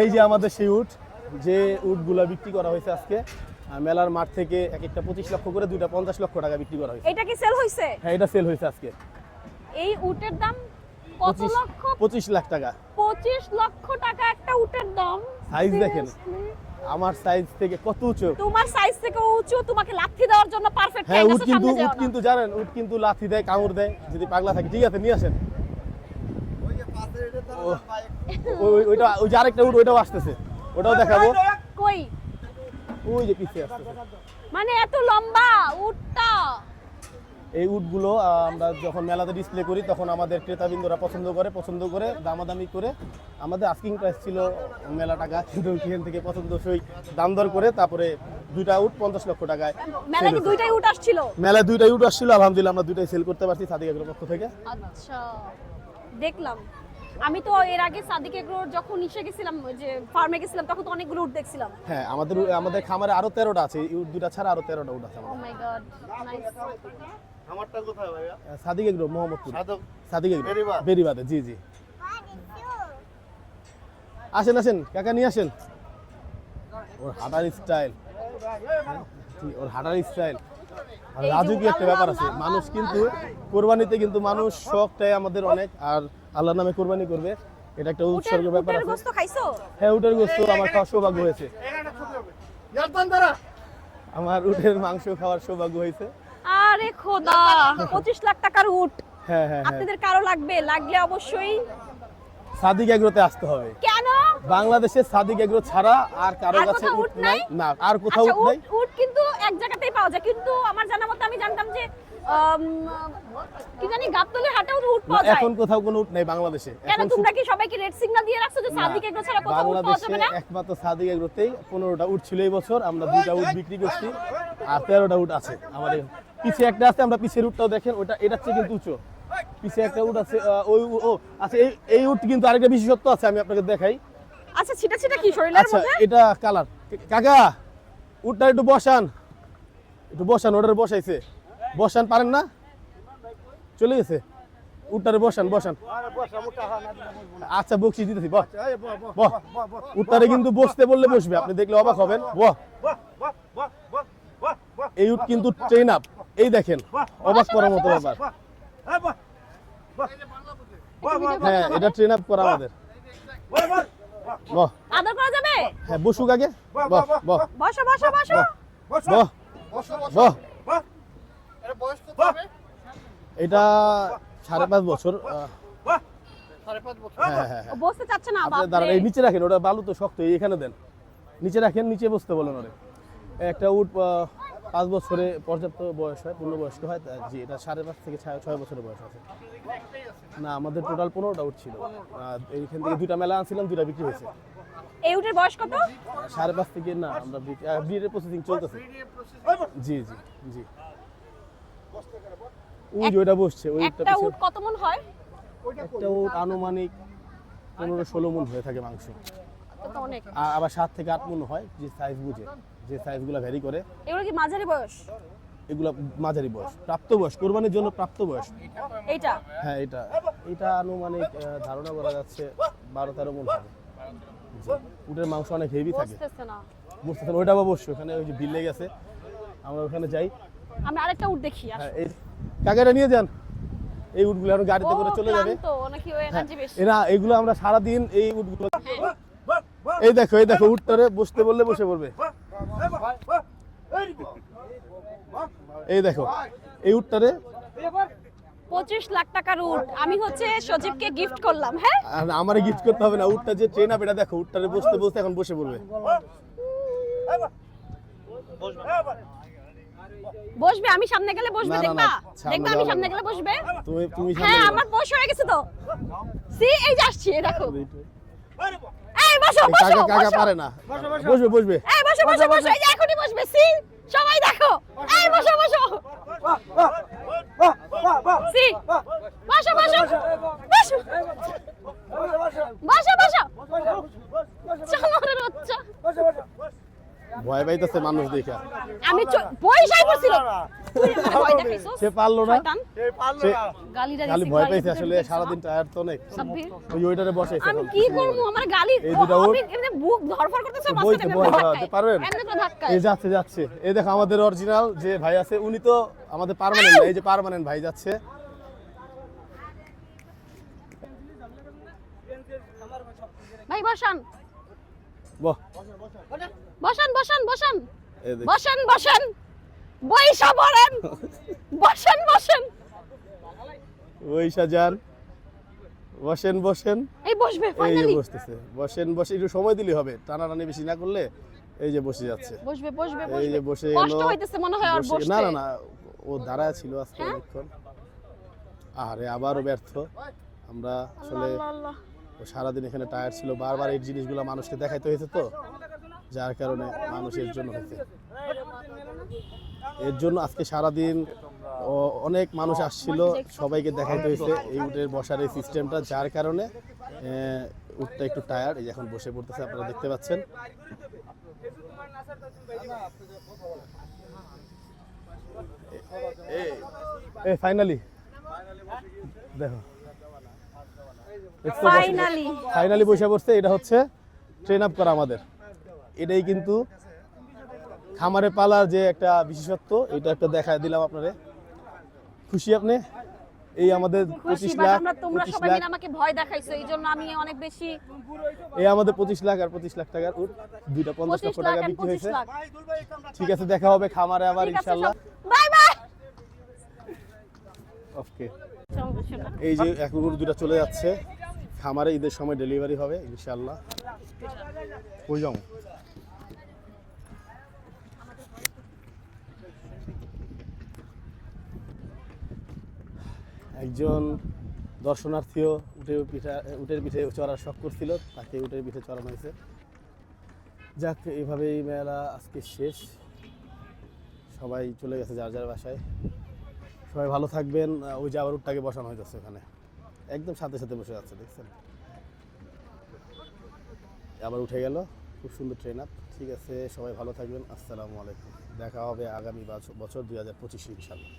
এই যে আমাদের সেই উট, যে উটগুলা বিক্রি করা হয়েছে আজকে মেলার মাঠ থেকে, এক একটা 25 লক্ষ করে, দুইটা 50 লক্ষ টাকা বিক্রি করা হয়েছে। এটা কি সেল হইছে? হ্যাঁ, এটা সেল হয়েছে আজকে। এই উটের দাম কত লক্ষ? 25 লাখ টাকা। 25 লক্ষ টাকা একটা উটের দাম। সাইজ দেখেন আমার সাইজ থেকে কত উঁচু। তোমার সাইজ থেকে উঁচু, তোমাকে লাথি দেওয়ার জন্য পারফেক্ট। হ্যাঁ, উট কিন্তু জানেন, উট কিন্তু লাথি দেয়, কামড় দেয় যদি পাগলা থাকে। ঠিক আছে, নিয়ে আসেন। ওইটা ওই যে আরেকটা উট, ওইটাও আসতেছে, ওটাও দেখাবো। কই? ওই যে পিছে আসতেছে। মানে এত লম্বা উটটা। এই উটগুলো আমরা যখন মেলাতে ডিসপ্লে করি তখন আমাদের ক্রেতাবৃন্দরা পছন্দ করে দামাদামি করে, আমাদের আস্কিং প্রাইস ছিল মেলা টাকা, কিন্তু এখান থেকে পছন্দসই দাম দর করে তারপরে দুইটা উট 50 লক্ষ টাকায়। মেলায় কি দুইটাই উট আসছিল? মেলায় দুইটাই উট আসছিল, আলহামদুলিল্লাহ আমরা দুইটাই সেল করতে পারছি সাদিক এগ্রোর পক্ষ থেকে। আচ্ছা, দেখলাম। আমি তো এর আগে সাদিক এগ্রোর যখন গেছিলাম, যে ফার্মে গেছিলাম, তখন তো অনেকগুলো উট দেখছিলাম। হ্যাঁ, আমাদের খামারে আরো 13টা আছে, এই উট দুইটা ছাড়া আরো 13টা উট আছে ও আমাদের। মাই গড, নাইস। আমারটা কোথায় ভাইয়া? সাদিক এগ্রো মোহাম্মদপুর। সাদিক এগ্রো বেরিবাদ। বেরিবাদে, জি জি। আসেন কাকা, নিয়ে আসেন। ওর হাঁটার স্টাইল, রাজুকি একটা ব্যাপার আছে। মানুষ কিন্তু কোরবানিতে কিন্তু মানুষ শখটাই আমাদের অনেক, আর আল্লাহর নামে কোরবানি করবে, এটা একটা উৎসর্গের ব্যাপার উটের আছে। গোশত খাইছো? হ্যাঁ, উটের গোশত আমার খাওয়ার সৌভাগ্য হয়েছে। আমার উটের মাংস খাওয়ার সৌভাগ্য হয়েছে। আরে খোদা, 25 লাখ টাকার উট। হ্যাঁ হ্যাঁ হ্যাঁ, আপনাদের কারো লাগলে অবশ্যই সাদিক এগ্রোতে আসতে হবে। কেন? বাংলাদেশে সাদিক এগ্রো ছাড়া আর কারো আর কাছে কোথাও উট উট নাই, নাই? না আর কোথাও আচ্ছা, উট নাই। উট কিন্তু এক জায়গাতেই পাওয়া যায়, কিন্তু আমার জানা মতে আমি জানতাম যে কি জানি গাবতলীর হাটেও উট পাওয়া যায়। এখন কোথাও কোনো উট নাই বাংলাদেশে। কেন, এখন তোমরা কি সবাইকে রেড সিগন্যাল দিয়ে রাখছো যে সাদিক এগ্রো ছাড়া কোথাও উট পাওয়া যাবে না? বাংলাদেশে একমাত্র সাদিক এগ্রোতেই 15টা উট ছিল এই বছর, আমরা 2টা উট বিক্রি করছি, আর 13টা উট আছে আমাদের। পিছে একটা আছে, আমরা পিছের উটটাও দেখেন, ওটা এটার চেয়ে কিন্তু উঁচু। পিছে একটা উট আছে, আচ্ছা, এই উট কিন্তু আরেকটা বিশেষত্ব আছে, আমি আপনাকে দেখাই। আচ্ছা, ছিটা কি শরীরের আচ্ছা, মধ্যে? এটা কালার। কাকা, উটটা একটু বসান, ওটার বসাইছে, বসান, পারেন না? চলে গেছে, উটটারে বসান। আচ্ছা, বকশিস দিতেছি, বহ। উটটারে কিন্তু বসতে বললে বসবে, আপনি দেখলে অবাক হবেন। বহ। এই উট কিন্তু ট্রেন আপ, এই দেখেন, অবাক করার মতো ব্যাপার। হ্যাঁ, এটা ট্রেন আপ করা আমাদের। বহ। আদর করা যাবে? হ্যাঁ, বসুক আগে। বহ। বসো। বহ। এটা 5.5 বছর। হ্যাঁ। ও বসতে চাচ্ছে না, আপনি বাপ দাঁড়ান, রে। এই নিচে রাখেন, ওটা বালু তো শক্ত, এইখানে দেন, নিচে রাখেন, নিচে বসতে বলেন ওরে। একটা উট 5 বছরে পর্যাপ্ত বয়স হয়, পূর্ণবয়স্ক হয়, জি। এটা 5.5 থেকে 6 বছরের বয়স আছে। না, আমাদের টোটাল 15টা উট ছিল, এইখান থেকে 2টা মেলা আনছিলাম, 2টা বিক্রি হয়েছে। এই উটের বয়স কত? 5.5 থেকে, না, আমরা ব্রিডের প্রসেসিং চলতেছে। জি। ওই যে ওইটা বসছে, ওই একটা উট কত মণ হয়? একটা উট আনুমানিক 15-16 মণ হয়ে থাকে মাংস। তো অনেক। আর আবার 7 থেকে 8 মণ হয়, যে সাইজ বুঝে, যে সাইজগুলো ভ্যারি করে। এগুলো কি মাঝারি বয়স? এগুলো মাঝারি বয়স, প্রাপ্ত বয়স, কোরবানির জন্য প্রাপ্ত বয়স। এইটা? হ্যাঁ, এটা আনুমানিক ধারণা করা যাচ্ছে 12-13 মণ হবে। উটের মাংস অনেক হেভি থাকে। বুঝতেছেন, ওইটা আবার বসছে ওখানে, ওই যে বিল লেগে গেছে, আমরা ওখানে যাই। আমরা আরেকটা উট দেখি। হ্যাঁ, এই কাকাটা নিয়ে যান, এই উটগুলো এখন গাড়িতে করে চলে যাবে। তো নাকি ওই এনার্জি বেশি? এরা এগুলো আমরা সারা দিন এই উটগুলো, এই দেখো উটটারে বসতে বললে বসে পড়বে। এই দেখো, এই উটটারে 25 লাখ টাকার উট আমি হচ্ছে সজীবকে গিফট করলাম। হ্যাঁ, আর আমারে গিফট করতে হবে না, উটটা যে ট্রেন আপ, এটা দেখো, উটটারে বসতে এখন বসে পড়বে। বসবে, আমি সামনে গেলে বসবে, না, না, দেখবা? সামনে দেখবা আমি যাওয়া সামনে যাবে গেলে বসবে? তুমি হ্যাঁ, সামনে আমার বয়স হয়ে গেছে তো। সি, এই যে আসছি, এই দেখো। এই বসো। কাকা পারে না, বসবে। এই বসো, এই যে এখনই বসবে। সি, সবাই দেখো। এই বসো। সি, বসো। চলো রে বাচ্চা। ভয় পাইতেছে মানুষ দেখা। আমি পয়সাই পড়ছিল। তুই আমার ভয় দেখাইছস সে পারলো না শয়তান এই পারলো সে- না গালিটা খালি দিছি ভয় গালির পাইছে ভিতরে আসলে ঢুকেছে। সারাদিন টায়ার তো অনেক সাব্বির ওইটারে বসাইছে আমি এখন। কি করব আমার গালি এই দুটা আমি উট। এমনি বুক ধরফর করতেছে বইতে বই পারবেন এমনি তো ধাক্কা এই যাচ্ছে যাচ্ছে এই দেখো আমাদের অরিজিনাল যে ভাই আছে উনি তো আমাদের পার্মানেন্ট এই যে পার্মানেন্ট ভাই যাচ্ছে ভাই বসান বাহ বসান বসান বসান এই দেখ বসান বসান বইসা বলেন বসান বসান ওই সাজান বসেন বসেন এই বসবে এই যে ফাইনালি বসতেছে বসেন বসে একটু সময় দিলেই হবে টানাটানি বেশি না করলে এই যে বসে যাচ্ছে বসবে বসবে এই যে বসবে বসে কষ্ট এলো, হইতেছে মনে হয় আর বসে- বসতে না না না ও দাঁড়ায় ছিল আজকে হ্যাঁ? অনেকক্ষণ আরে আবারও ব্যর্থ আমরা আসলে আল্লাহ আল্লাহ ও সারাদিন এখানে টায়ার ছিল বারবার এই জিনিসগুলো মানুষকে দেখাইতে হয়েছে তো যার কারণে মানুষের জন্য হয়েছে এর জন্য আজকে সারাদিন অনেক মানুষ আসছিল সবাইকে দেখাইতে হয়েছে এই উটের বসার এই সিস্টেমটা যার কারণে উটটা একটু টায়ার এই যে এখন বসে পড়তেছে আপনারা দেখতে পাচ্ছেন এই ফাইনালি দেখো ফাইনালি ফাইনালি বসে পড়ছে এটা হচ্ছে ট্রেন আপ করা আমাদের এটাই কিন্তু খামারে পালার যে একটা বিশেষত্ব এটা একটা দেখা দিলাম আপনারে খুশি আপনি এই আমাদের খুশি 25 বাট লাখ আমরা তোমরা 25 সবাই লাখ মিলে আমাকে ভয় দেখাইছো এইজন্য আমি অনেক বেশি এই আমাদের 25 লাখ আর 25 লাখ টাকার উট দুইটা 50 লক্ষ 25 লাখ টাকা আর বিক্রি 25 হয়েছে লাখ ঠিক আছে দেখা হবে খামারে আবার ঠিক আছে ইনশাআল্লাহ বাই বাই ওকে এই যে এখন উট দুটো চলে যাচ্ছে খামারে ঈদের সময় ডেলিভারি হবে ইনশাআল্লাহ কই যাও একজন দর্শনার্থীও উটের পিঠে চড়ার শখ করছিল তাকে উটের পিঠে চড়ানো হয়েছে যাক এইভাবেই মেলা আজকে শেষ সবাই চলে গেছে যার যার বাসায় সবাই ভালো থাকবেন ওই যে আবার উটটাকে বসানো হয়েছে ওখানে একদম সাথে সাথে বসে যাচ্ছে দেখছেন আবার উঠে গেল খুব সুন্দর ট্রেন আপ ঠিক আছে সবাই ভালো থাকবেন আসসালামু আলাইকুম দেখা হবে আগামী বছর 2025 ইনশাআল্লাহ